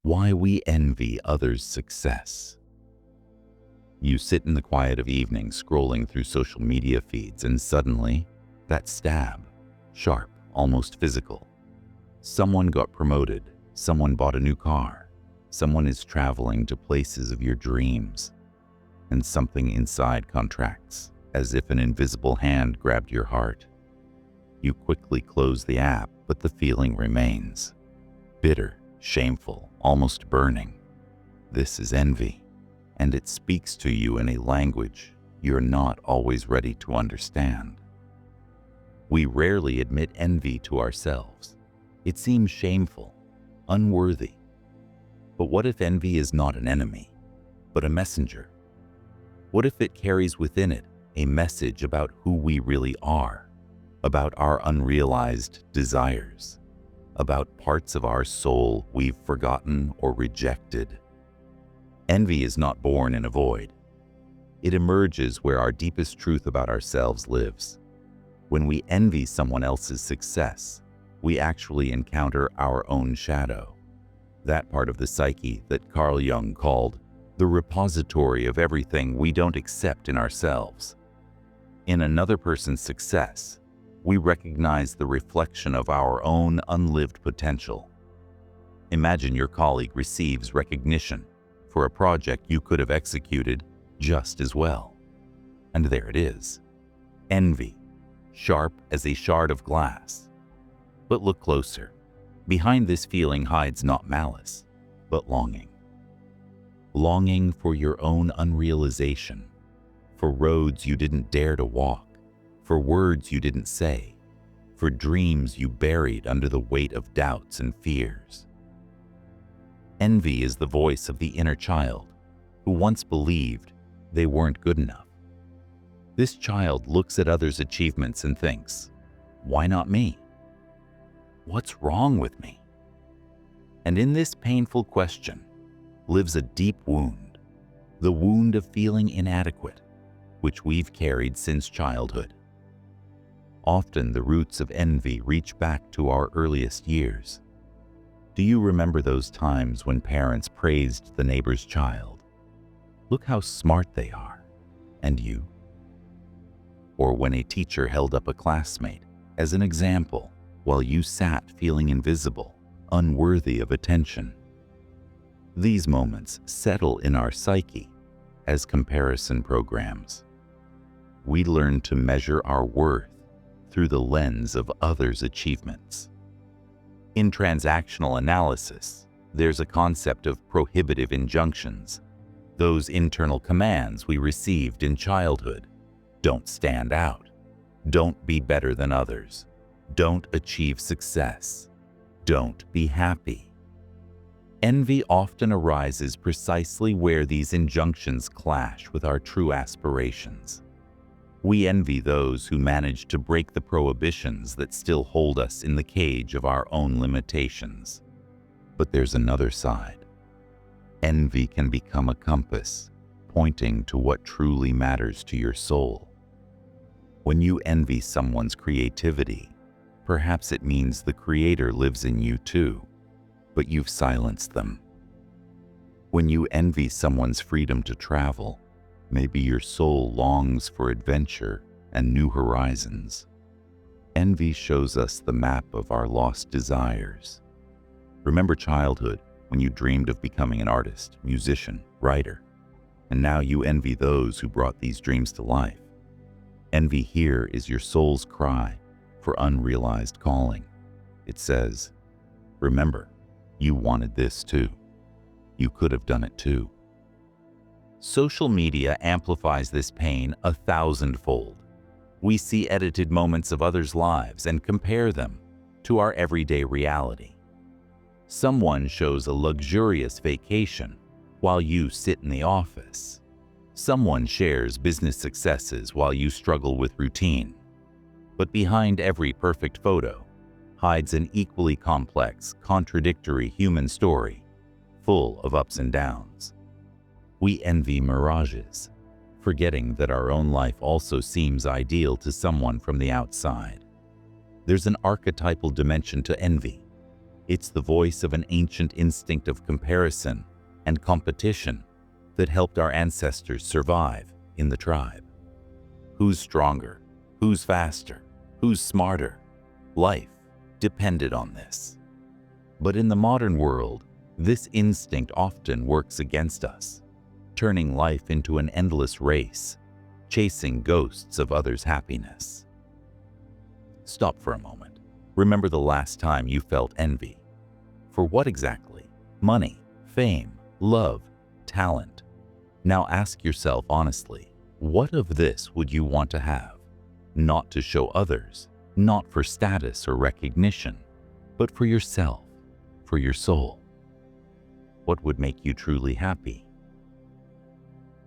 Why we envy others' success. You sit in the quiet of evening scrolling through social media feeds, and suddenly, that stab, sharp, almost physical. Someone got promoted, someone bought a new car, someone is traveling to places of your dreams, and something inside contracts, as if an invisible hand grabbed your heart. You quickly close the app, but the feeling remains. Bitter, shameful, almost burning. This is envy, and it speaks to you in a language you're not always ready to understand. We rarely admit envy to ourselves. It seems shameful, unworthy. But what if envy is not an enemy, but a messenger? What if it carries within it a message about who we really are, about our unrealized desires, about parts of our soul we've forgotten or rejected? Envy is not born in a void. It emerges where our deepest truth about ourselves lives. When we envy someone else's success, we actually encounter our own shadow, that part of the psyche that Carl Jung called the repository of everything we don't accept in ourselves. In another person's success, we recognize the reflection of our own unlived potential. Imagine your colleague receives recognition for a project you could have executed just as well. And there it is. Envy, sharp as a shard of glass. But look closer. Behind this feeling hides not malice, but longing. Longing for your own unrealization, for roads you didn't dare to walk, for words you didn't say, for dreams you buried under the weight of doubts and fears. Envy is the voice of the inner child who once believed they weren't good enough. This child looks at others' achievements and thinks, "Why not me? What's wrong with me?" And in this painful question lives a deep wound, the wound of feeling inadequate, which we've carried since childhood. Often the roots of envy reach back to our earliest years. Do you remember those times when parents praised the neighbor's child? "Look how smart they are." And you? Or when a teacher held up a classmate as an example while you sat feeling invisible, unworthy of attention. These moments settle in our psyche as comparison programs. We learn to measure our worth through the lens of others' achievements. In transactional analysis, there's a concept of prohibitive injunctions, those internal commands we received in childhood. Don't stand out. Don't be better than others. Don't achieve success. Don't be happy. Envy often arises precisely where these injunctions clash with our true aspirations. We envy those who manage to break the prohibitions that still hold us in the cage of our own limitations. But there's another side. Envy can become a compass, pointing to what truly matters to your soul. When you envy someone's creativity, perhaps it means the Creator lives in you too, but you've silenced them. When you envy someone's freedom to travel, maybe your soul longs for adventure and new horizons. Envy shows us the map of our lost desires. Remember childhood, when you dreamed of becoming an artist, musician, writer, and now you envy those who brought these dreams to life. Envy here is your soul's cry for unrealized calling. It says, "Remember, you wanted this too. You could have done it too." Social media amplifies this pain 1,000-fold. We see edited moments of others' lives and compare them to our everyday reality. Someone shows a luxurious vacation while you sit in the office. Someone shares business successes while you struggle with routine. But behind every perfect photo hides an equally complex, contradictory human story, full of ups and downs. We envy mirages, forgetting that our own life also seems ideal to someone from the outside. There's an archetypal dimension to envy, It's the voice of an ancient instinct of comparison and competition that helped our ancestors survive in the tribe. Who's stronger? Who's faster? Who's smarter? Life depended on this. But in the modern world, this instinct often works against us, turning life into an endless race, chasing ghosts of others' happiness. Stop for a moment. Remember the last time you felt envy. For what exactly? Money, fame, love, talent. Now ask yourself honestly, what of this would you want to have? Not to show others, not for status or recognition, but for yourself, for your soul. What would make you truly happy?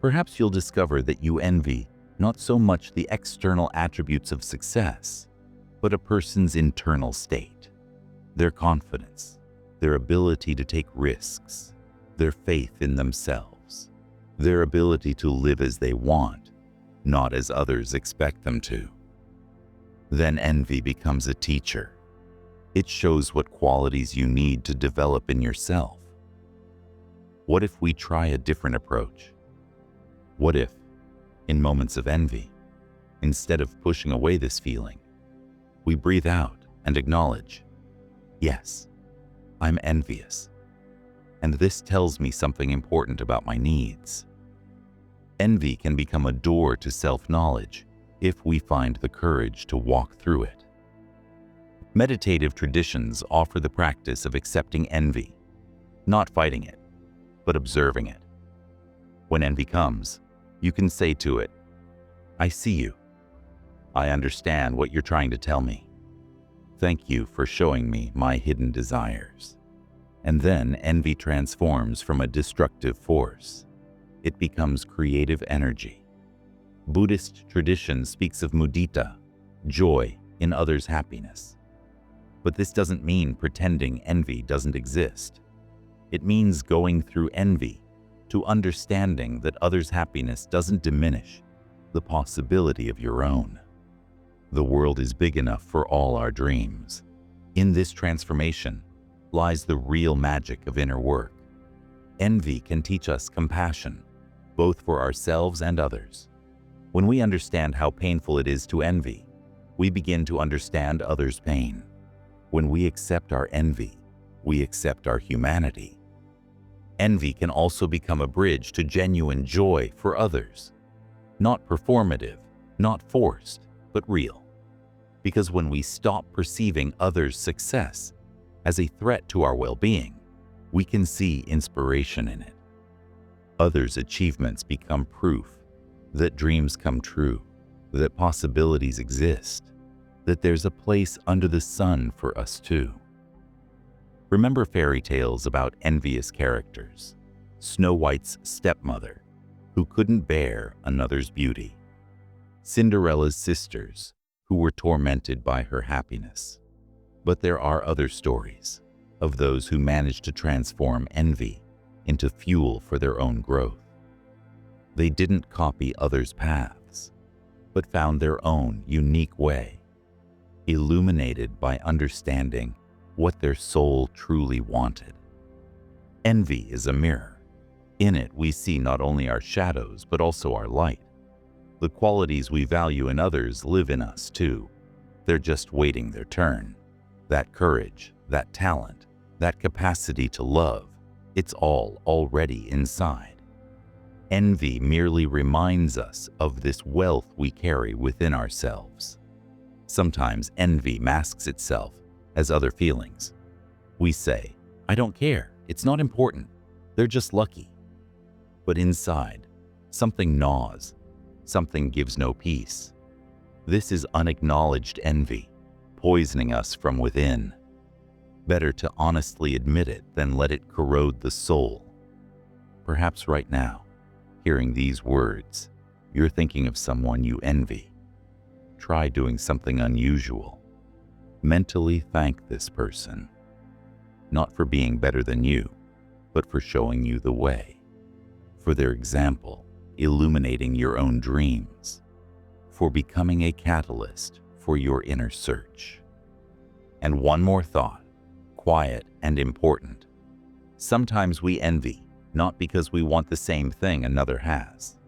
Perhaps you'll discover that you envy not so much the external attributes of success, but a person's internal state, their confidence, their ability to take risks, their faith in themselves, their ability to live as they want, not as others expect them to. Then envy becomes a teacher. It shows what qualities you need to develop in yourself. What if we try a different approach? What if, in moments of envy, instead of pushing away this feeling, we breathe out and acknowledge, yes, I'm envious, and this tells me something important about my needs. Envy can become a door to self-knowledge if we find the courage to walk through it. Meditative traditions offer the practice of accepting envy, not fighting it, but observing it. When envy comes, you can say to it, I see you. I understand what you're trying to tell me. Thank you for showing me my hidden desires. And then envy transforms from a destructive force. It becomes creative energy. Buddhist tradition speaks of mudita, joy in others' happiness. But this doesn't mean pretending envy doesn't exist. It means going through envy to understanding that others' happiness doesn't diminish the possibility of your own. The world is big enough for all our dreams. In this transformation lies the real magic of inner work. Envy can teach us compassion, both for ourselves and others. When we understand how painful it is to envy, we begin to understand others' pain. When we accept our envy, we accept our humanity. Envy can also become a bridge to genuine joy for others. Not performative, not forced, but real. Because when we stop perceiving others' success as a threat to our well-being, we can see inspiration in it. Others' achievements become proof that dreams come true, that possibilities exist, that there's a place under the sun for us too. Remember fairy tales about envious characters, Snow White's stepmother, who couldn't bear another's beauty, Cinderella's sisters, who were tormented by her happiness. But there are other stories of those who managed to transform envy into fuel for their own growth. They didn't copy others' paths, but found their own unique way, illuminated by understanding what their soul truly wanted. Envy is a mirror. In it, we see not only our shadows, but also our light. The qualities we value in others live in us too. They're just waiting their turn. That courage, that talent, that capacity to love, it's all already inside. Envy merely reminds us of this wealth we carry within ourselves. Sometimes envy masks itself as other feelings. We say, I don't care, it's not important, they're just lucky. But inside, something gnaws, something gives no peace. This is unacknowledged envy, poisoning us from within. Better to honestly admit it than let it corrode the soul. Perhaps right now, hearing these words, you're thinking of someone you envy. Try doing something unusual. Mentally thank this person, not for being better than you, but for showing you the way, for their example, illuminating your own dreams, for becoming a catalyst for your inner search. And one more thought, quiet and important. Sometimes we envy, not because we want the same thing another has.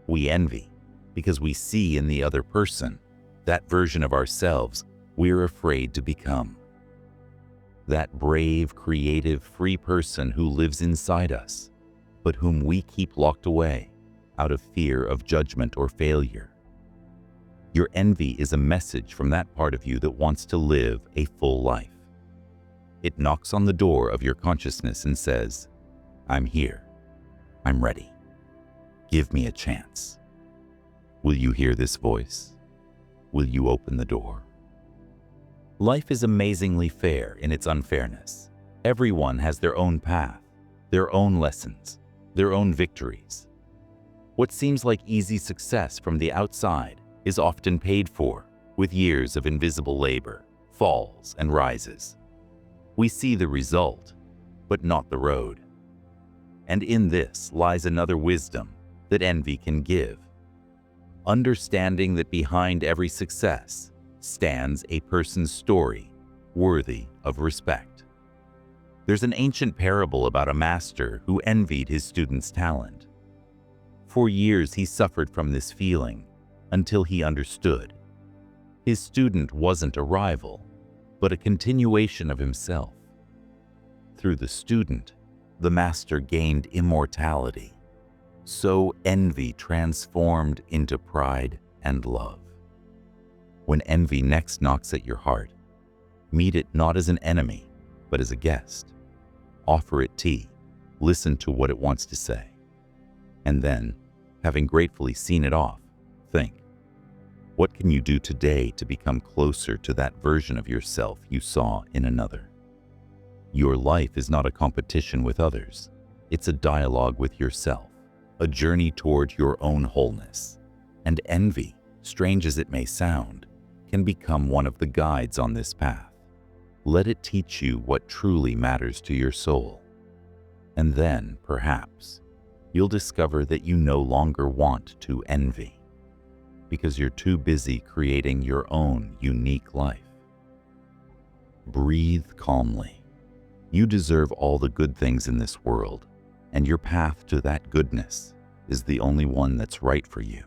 We envy because we see in the other person that version of ourselves we're afraid to become. That brave, creative, free person who lives inside us, but whom we keep locked away out of fear of judgment or failure. Your envy is a message from that part of you that wants to live a full life. It knocks on the door of your consciousness and says, "I'm here. I'm ready. Give me a chance." Will you hear this voice? Will you open the door? Life is amazingly fair in its unfairness. Everyone has their own path, their own lessons, their own victories. What seems like easy success from the outside is often paid for with years of invisible labor, falls and rises. We see the result, but not the road. And in this lies another wisdom that envy can give. Understanding that behind every success stands a person's story worthy of respect. There's an ancient parable about a master who envied his student's talent. For years he suffered from this feeling until he understood. His student wasn't a rival, but a continuation of himself. Through the student, the master gained immortality. So envy transformed into pride and love. When envy next knocks at your heart, meet it not as an enemy, but as a guest. Offer it tea, listen to what it wants to say. And then, having gratefully seen it off, think, what can you do today to become closer to that version of yourself you saw in another? Your life is not a competition with others. It's a dialogue with yourself, a journey toward your own wholeness. And envy, strange as it may sound, can become one of the guides on this path. Let it teach you what truly matters to your soul. And then, perhaps, you'll discover that you no longer want to envy, because you're too busy creating your own unique life. Breathe calmly. You deserve all the good things in this world, and your path to that goodness is the only one that's right for you.